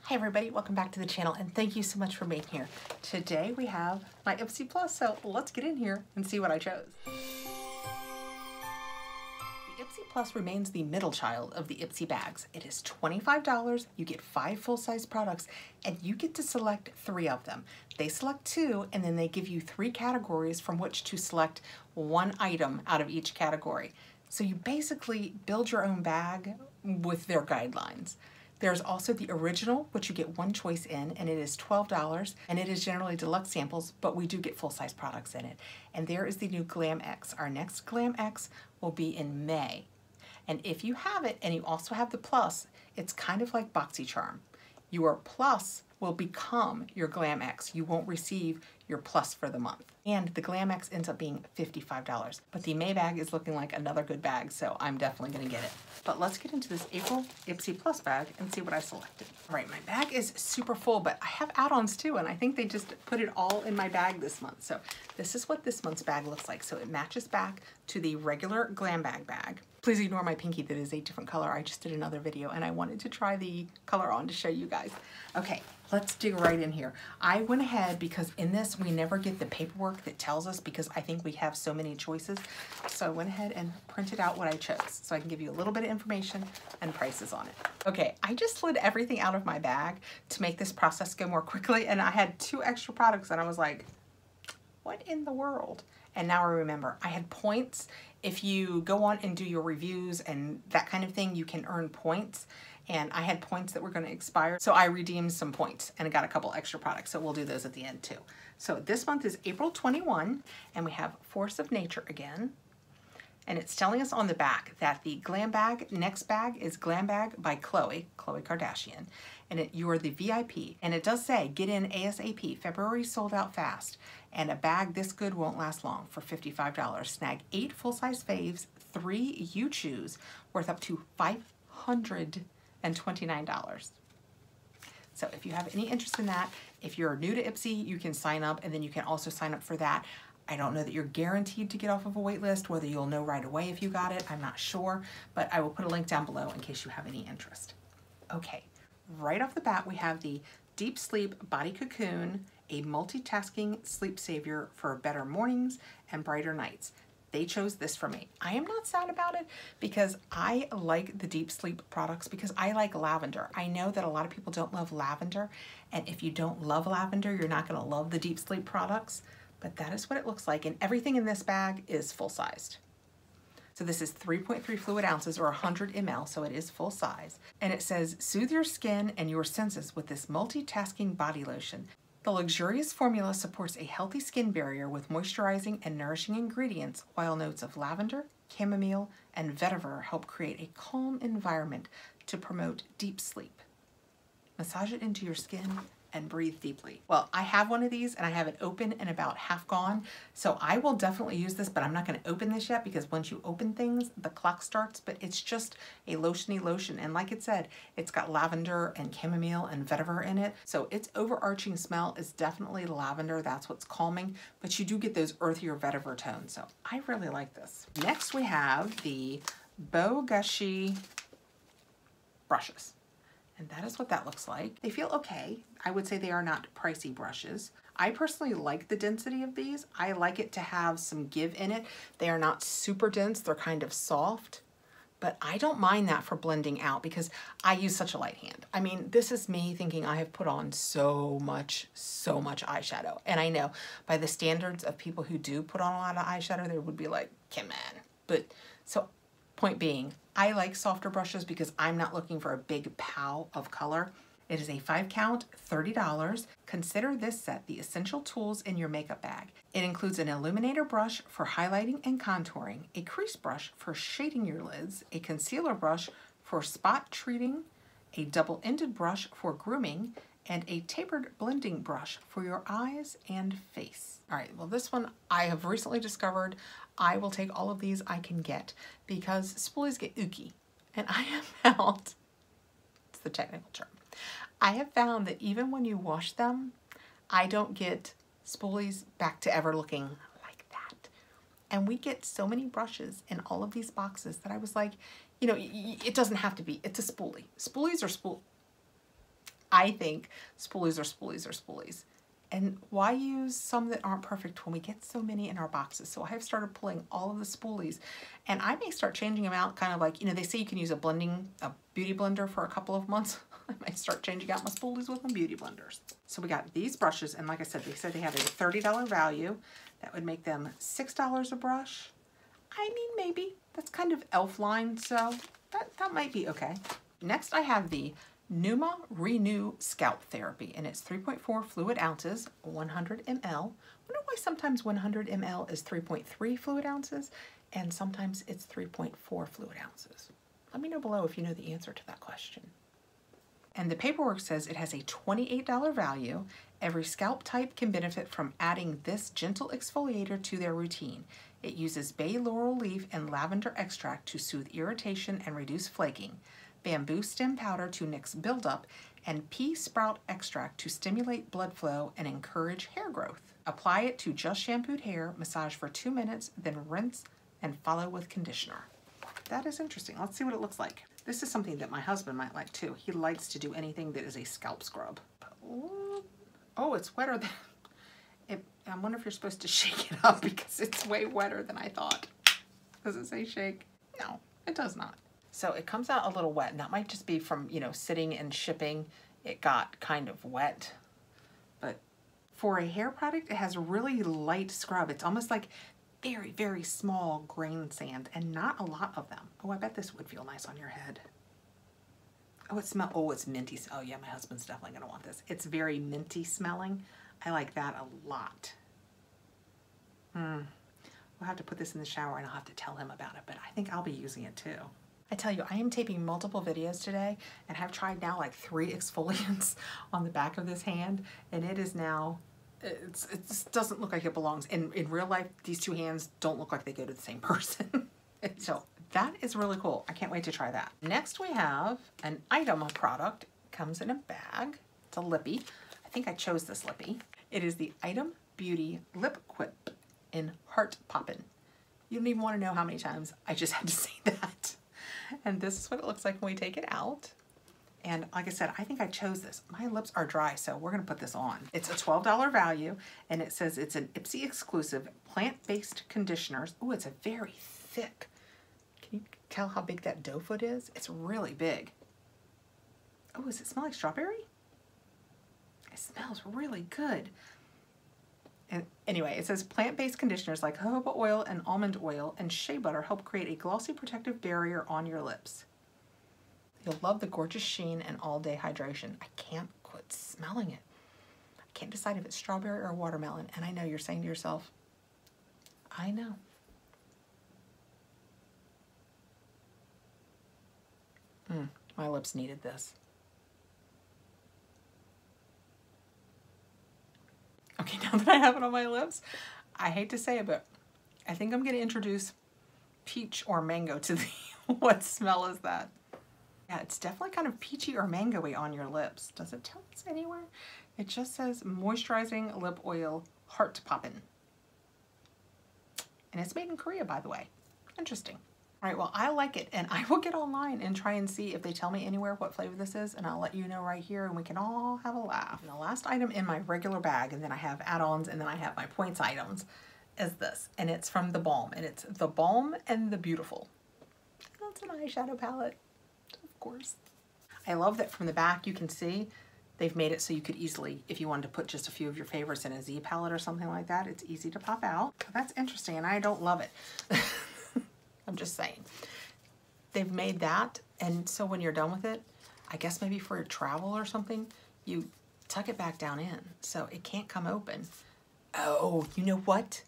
Hi everybody, welcome back to the channel and thank you so much for being here. Today we have my Ipsy Plus, so let's get in here and see what I chose. The Ipsy Plus remains the middle child of the Ipsy bags. It is $25, you get 5 full-size products, and you get to select 3 of them. They select 2, and then they give you 3 categories from which to select 1 item out of each category. So you basically build your own bag with their guidelines. There's also the original, which you get 1 choice in, and it is $12, and it is generally deluxe samples, but we do get full-size products in it. And there is the new Glam X. Our next Glam X will be in May. And if you have it, and you also have the Plus, it's kind of like Boxycharm. Your Plus will become your Glam X. You won't receive your Plus for the month. And the Glam X ends up being $55. But the May bag is looking like another good bag, so I'm definitely gonna get it. But let's get into this April Ipsy Plus bag and see what I selected. All right, my bag is super full, but I have add-ons too, and I think they just put it all in my bag this month. So this is what this month's bag looks like. So it matches back to the regular Glambag bag. Please ignore my pinky that is a different color. I just did another video and I wanted to try the color on to show you guys. Okay, let's dig right in here. I went ahead because in this we never get the paperwork that tells us because I think we have so many choices. So I went ahead and printed out what I chose so I can give you a little bit of information and prices on it. Okay, I just slid everything out of my bag to make this process go more quickly, and I had 2 extra products and I was like, what in the world? And now I remember, I had points. If you go on and do your reviews and that kind of thing, you can earn points. And I had points that were going to expire. So I redeemed some points and I got a couple extra products. So we'll do those at the end too. So this month is April 21 and we have Force of Nature again. And it's telling us on the back that the Glambag next bag is Glambag by Khloe Kardashian. And you are the VIP. And it does say, get in ASAP. February sold out fast. And a bag this good won't last long for $55. Snag 8 full-size faves, 3 you choose, worth up to $529. So if you have any interest in that, if you're new to Ipsy, you can sign up, and then you can also sign up for that. I don't know that you're guaranteed to get off of a wait list, whether you'll know right away if you got it, I'm not sure, but I will put a link down below in case you have any interest. Okay, right off the bat, we have the Deep Sleep Body Cocoon, a multitasking sleep savior for better mornings and brighter nights. They chose this for me. I am not sad about it because I like the deep sleep products because I like lavender. I know that a lot of people don't love lavender, and if you don't love lavender, you're not gonna love the deep sleep products, but that is what it looks like, and everything in this bag is full-sized. So this is 3.3 fluid ounces or 100 ml, so it is full size. And it says, soothe your skin and your senses with this multitasking body lotion. The luxurious formula supports a healthy skin barrier with moisturizing and nourishing ingredients, while notes of lavender, chamomile, and vetiver help create a calm environment to promote deep sleep. Massage it into your skin and breathe deeply. Well, I have one of these and I have it open and about half gone, so I will definitely use this, but I'm not gonna open this yet because once you open things, the clock starts, but it's just a lotiony lotion. And like it said, it's got lavender and chamomile and vetiver in it. So its overarching smell is definitely lavender, that's what's calming, but you do get those earthier vetiver tones. So I really like this. Next we have the Gushy Brushes. And that is what that looks like. They feel okay. I would say they are not pricey brushes. I personally like the density of these. I like it to have some give in it. They are not super dense, they're kind of soft, but I don't mind that for blending out because I use such a light hand. I mean, this is me thinking I have put on so much eyeshadow. And I know by the standards of people who do put on a lot of eyeshadow, they would be like, come on. But so point being, I like softer brushes because I'm not looking for a big pow of color. It is a 5 count, $30. Consider this set the essential tools in your makeup bag. It includes an illuminator brush for highlighting and contouring, a crease brush for shading your lids, a concealer brush for spot treating, a double-ended brush for grooming, and a tapered blending brush for your eyes and face. All right, well this one I have recently discovered. I will take all of these I can get because spoolies get ooky. And I have found, it's the technical term, I have found that even when you wash them, I don't get spoolies back to ever looking like that. And we get so many brushes in all of these boxes that I was like, you know, it doesn't have to be, it's a spoolie. Spoolies are I think spoolies are spoolies are spoolies. And why use some that aren't perfect when we get so many in our boxes? So I have started pulling all of the spoolies, and I may start changing them out, kind of like, you know, they say you can use a beauty blender for a couple of months. I might start changing out my spoolies with my beauty blenders. So we got these brushes, and like I said, they said they have a $30 value. That would make them $6 a brush. I mean, maybe. That's kind of elf line, so that might be okay. Next, I have the Pneuma Renew Scalp Therapy, and it's 3.4 fluid ounces, 100 ml. I wonder why sometimes 100 ml is 3.3 fluid ounces, and sometimes it's 3.4 fluid ounces. Let me know below if you know the answer to that question. And the paperwork says it has a $28 value. Every scalp type can benefit from adding this gentle exfoliator to their routine. It uses bay laurel leaf and lavender extract to soothe irritation and reduce flaking, bamboo stem powder to nix buildup, and pea sprout extract to stimulate blood flow and encourage hair growth. Apply it to just shampooed hair, massage for 2 minutes, then rinse and follow with conditioner. That is interesting. Let's see what it looks like. This is something that my husband might like too. He likes to do anything that is a scalp scrub. Oh, it's wetter than... I wonder if you're supposed to shake it up because it's way wetter than I thought. Does it say shake? No, it does not. So it comes out a little wet, and that might just be from, you know, sitting and shipping. It got kind of wet. But for a hair product, it has really light scrub. It's almost like very, very small grain sand, and not a lot of them. Oh, I bet this would feel nice on your head. Oh, it's minty. Oh yeah, my husband's definitely gonna want this. It's very minty smelling. I like that a lot. We'll have to put this in the shower, and I'll have to tell him about it, but I think I'll be using it too. I tell you, I am taping multiple videos today, and have tried now like 3 exfoliants on the back of this hand, and it is now, it doesn't look like it belongs. In real life, these 2 hands don't look like they go to the same person. So that is really cool. I can't wait to try that. Next we have an item product. It comes in a bag. It's a lippy. I think I chose this lippy. It is the Item Beauty Lip Quip in Heart Poppin'. You don't even want to know how many times I just had to say that. And this is what it looks like when we take it out. And like I said, I think I chose this. My lips are dry, so we're gonna put this on. It's a $12 value, and it says it's an Ipsy exclusive plant-based conditioners. Oh, it's a very thick. Can you tell how big that doe foot is? It's really big. Oh, does it smell like strawberry? It smells really good. And anyway, it says plant-based conditioners like jojoba oil and almond oil and shea butter help create a glossy protective barrier on your lips. You'll love the gorgeous sheen and all-day hydration. I can't quit smelling it. I can't decide if it's strawberry or watermelon, and I know you're saying to yourself, I know. My lips needed this. Okay, now that I have it on my lips, I hate to say it, but I think I'm going to introduce peach or mango to the... What smell is that? Yeah, it's definitely kind of peachy or mango-y on your lips. Does it tell us anywhere? It just says moisturizing lip oil, Heart Poppin'. And it's made in Korea, by the way. Interesting. All right, well, I like it, and I will get online and try and see if they tell me anywhere what flavor this is, and I'll let you know right here, and we can all have a laugh. And the last item in my regular bag, and then I have add-ons, and then I have my points items, is this, and it's from TheBalm, and it's TheBalm and the Beautiful. That's an eyeshadow palette, of course. I love that from the back you can see they've made it so you could easily, if you wanted to put just a few of your favorites in a Z palette or something like that, it's easy to pop out. That's interesting, and I don't love it. I'm just saying. They've made that, and so when you're done with it, I guess maybe for travel or something, you tuck it back down in, so it can't come open. Oh, you know what?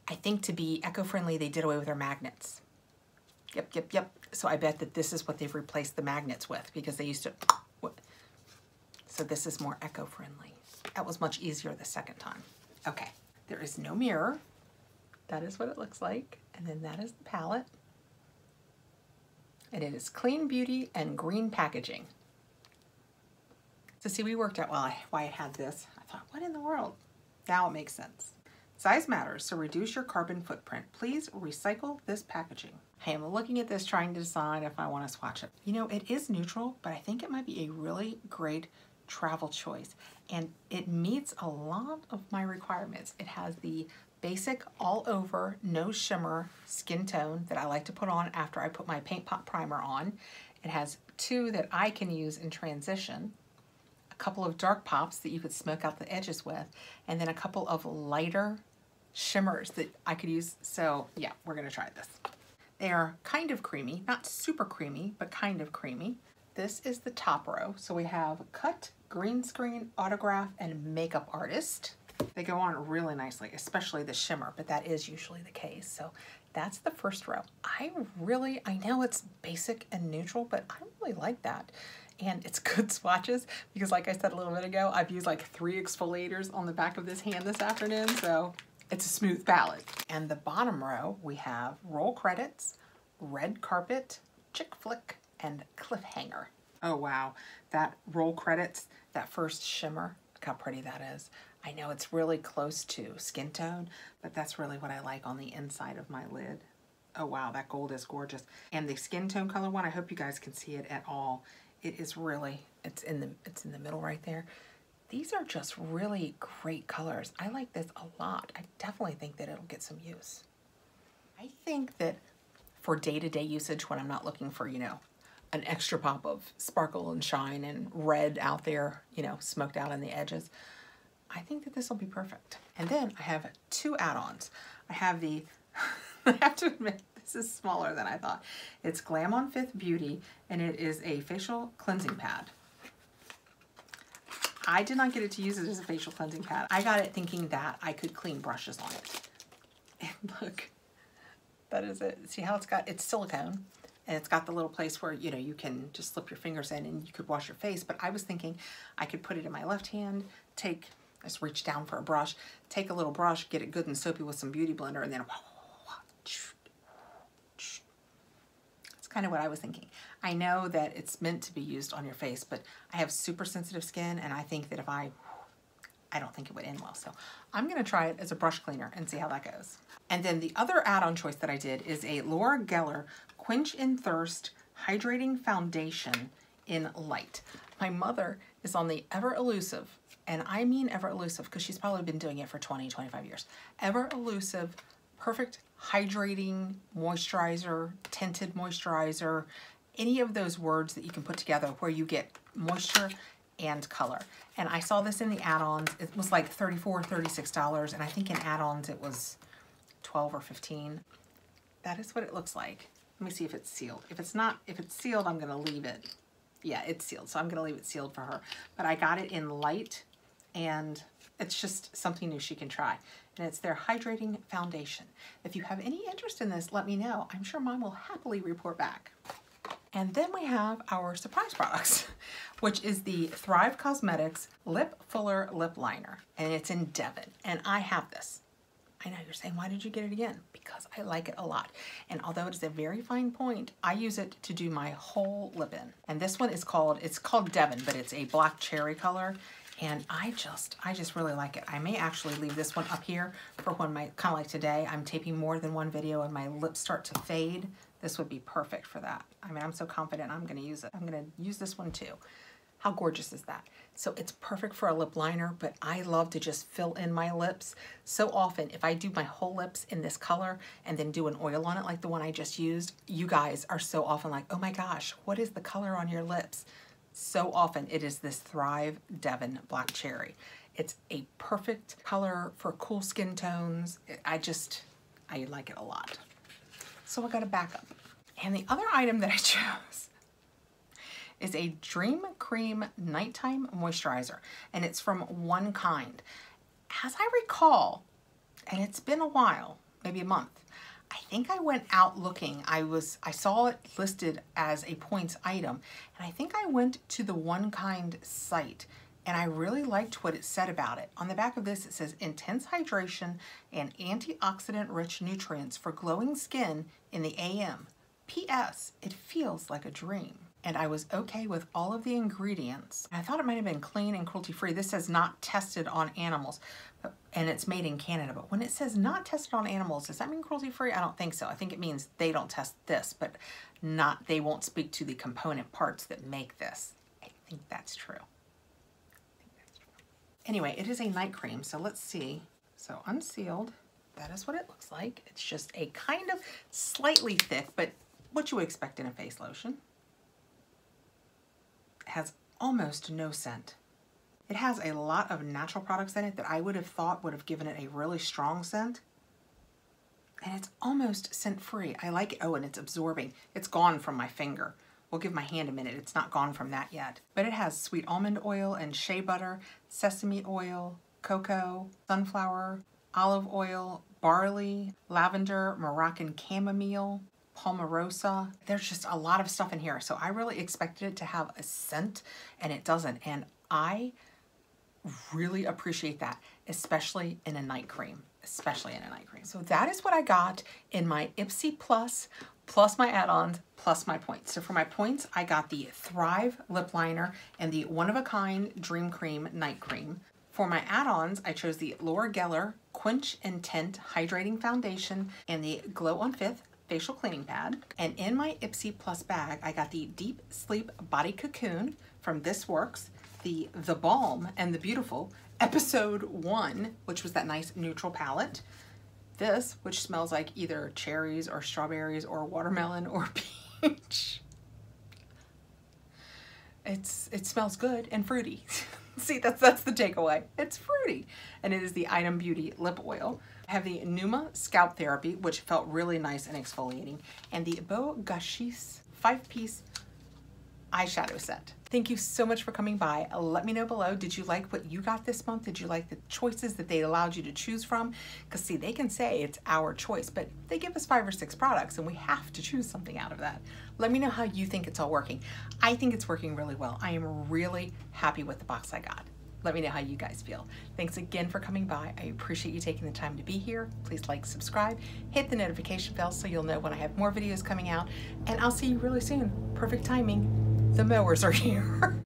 I think to be eco-friendly, they did away with their magnets. Yep. So I bet that this is what they've replaced the magnets with, because they used to... So this is more eco-friendly. That was much easier the second time. Okay, there is no mirror. That is what it looks like. And then that is the palette. And it is clean beauty and green packaging. So see, we worked out why I had this. I thought, what in the world? Now it makes sense. Size matters, so reduce your carbon footprint. Please recycle this packaging. Hey, I'm looking at this trying to decide if I want to swatch it. You know, it is neutral, but I think it might be a really great travel choice. And it meets a lot of my requirements. It has the basic all over, no shimmer skin tone that I like to put on after I put my Paint Pot primer on. It has two that I can use in transition, a couple of dark pops that you could smoke out the edges with, and then a couple of lighter shimmers that I could use. So yeah, we're gonna try this. They are kind of creamy, not super creamy, but kind of creamy. This is the top row. So we have Cut, Green Screen, Autograph, and Makeup Artist. They go on really nicely, especially the shimmer, but that is usually the case. So that's the first row. I know it's basic and neutral, but I really like that. And it's good swatches because like I said a little bit ago, I've used like 3 exfoliators on the back of this hand this afternoon, so it's a smooth palette. And the bottom row, we have Roll Credits, Red Carpet, Chick Flick, and Cliffhanger. Oh wow, that Roll Credits, that first shimmer, look how pretty that is. I know it's really close to skin tone, but that's really what I like on the inside of my lid. Oh wow, that gold is gorgeous. And the skin tone color one, I hope you guys can see it at all. It is really, it's in the middle right there. These are just really great colors. I like this a lot. I definitely think that it'll get some use. I think that for day-to-day usage, when I'm not looking for, you know, an extra pop of sparkle and shine and red out there, you know, smoked out on the edges, I think that this will be perfect. And then I have 2 add-ons. I have the, I have to admit, this is smaller than I thought. It's Glam on 5th Beauty, and it is a facial cleansing pad. I did not get it to use it as a facial cleansing pad. I got it thinking that I could clean brushes on it. And look, that is it. See how it's silicone, and it's got the little place where, you know, you can just slip your fingers in and you could wash your face. But I was thinking I could put it in my left hand, just reach down for a brush, take a little brush, get it good and soapy with some Beauty Blender, and then that's kind of what I was thinking. I know that it's meant to be used on your face, but I have super sensitive skin, and I think that if I don't think it would end well. So I'm gonna try it as a brush cleaner and see how that goes. And then the other add-on choice that I did is a Laura Geller Quench in Thirst Hydrating Foundation in Light. My mother is on the ever elusive, and I mean ever elusive because she's probably been doing it for 20, 25 years. Ever elusive, perfect hydrating moisturizer, tinted moisturizer, any of those words that you can put together where you get moisture and color. And I saw this in the add-ons. It was like $34, $36, and I think in add-ons it was 12 or 15. That is what it looks like. Let me see if it's sealed. If it's not, if it's sealed, I'm gonna leave it. Yeah, it's sealed, so I'm gonna leave it sealed for her. But I got it in light, and it's just something new she can try. And it's their hydrating foundation. If you have any interest in this, let me know. I'm sure Mom will happily report back. And then we have our surprise products, which is the Thrive Cosmetics Lip Fuller Lip Liner. And it's in Devon, and I have this. I know you're saying, why did you get it again? Because I like it a lot. And although it is a very fine point, I use it to do my whole lip in. And this one is called Devon, but it's a black cherry color. And I just really like it. I may actually leave this one up here for when kind of like today, I'm taping more than one video and my lips start to fade. This would be perfect for that. I mean, I'm so confident I'm gonna use it. I'm gonna use this one too. How gorgeous is that? So it's perfect for a lip liner, but I love to just fill in my lips. So often, if I do my whole lips in this color and then do an oil on it like the one I just used, you guys are so often like, oh my gosh, what is the color on your lips? So often it is this Thrive Devon Black Cherry. It's a perfect color for cool skin tones. I like it a lot. So I got a backup. And the other item that I chose is a Dream Cream Nighttime Moisturizer. And it's from One Kind. As I recall, and it's been a while, maybe a month, I think I went out looking. I saw it listed as a points item, and I think I went to the One Kind site, and I really liked what it said about it. On the back of this, it says intense hydration and antioxidant-rich nutrients for glowing skin in the AM. P.S. It feels like a dream. and I was okay with all of the ingredients. I thought it might have been clean and cruelty-free. This says not tested on animals, and it's made in Canada. But when it says not tested on animals, does that mean cruelty-free? I don't think so. I think it means they don't test this, but they won't speak to the component parts that make this. I think that's true. Anyway, it is a night cream, so let's see. So unsealed, that is what it looks like. It's just a kind of slightly thick, but what you would expect in a face lotion. It has almost no scent. It has a lot of natural products in it that I would have thought would have given it a really strong scent. And it's almost scent-free. I like it. Oh, and it's absorbing. It's gone from my finger. We'll give my hand a minute. It's not gone from that yet. But it has sweet almond oil and shea butter, sesame oil, cocoa, sunflower, olive oil, barley, lavender, Moroccan chamomile, palmarosa. There's just a lot of stuff in here. So I really expected it to have a scent, and it doesn't. And I really appreciate that, especially in a night cream. Especially in a night cream. So that is what I got in my Ipsy Plus my add-ons, plus my points. So for my points, I got the Thrive Lip Liner and the One of a Kind Dream Cream Night Cream. For my add-ons, I chose the Laura Geller Quench and Tint Hydrating Foundation and the Glow on Fifth Facial Cleaning Pad. And in my Ipsy Plus bag, I got the Deep Sleep Body Cocoon from This Works, the TheBalm and the Beautiful Episode 1, which was that nice neutral palette. This, which smells like either cherries or strawberries or watermelon or peach. It smells good and fruity. See, that's the takeaway. It's fruity. And it is the Item Beauty Lip Oil. I have the Pneuma Scalp Therapy, which felt really nice and exfoliating. And the Gushy 5-piece eyeshadow set. Thank you so much for coming by. Let me know below, did you like what you got this month? Did you like the choices that they allowed you to choose from? Because see, they can say it's our choice, but they give us 5 or 6 products and we have to choose something out of that. Let me know how you think it's all working. I think it's working really well. I am really happy with the box I got. Let me know how you guys feel. Thanks again for coming by. I appreciate you taking the time to be here. Please like, subscribe, hit the notification bell so you'll know when I have more videos coming out, and I'll see you really soon. Perfect timing. The mowers are here.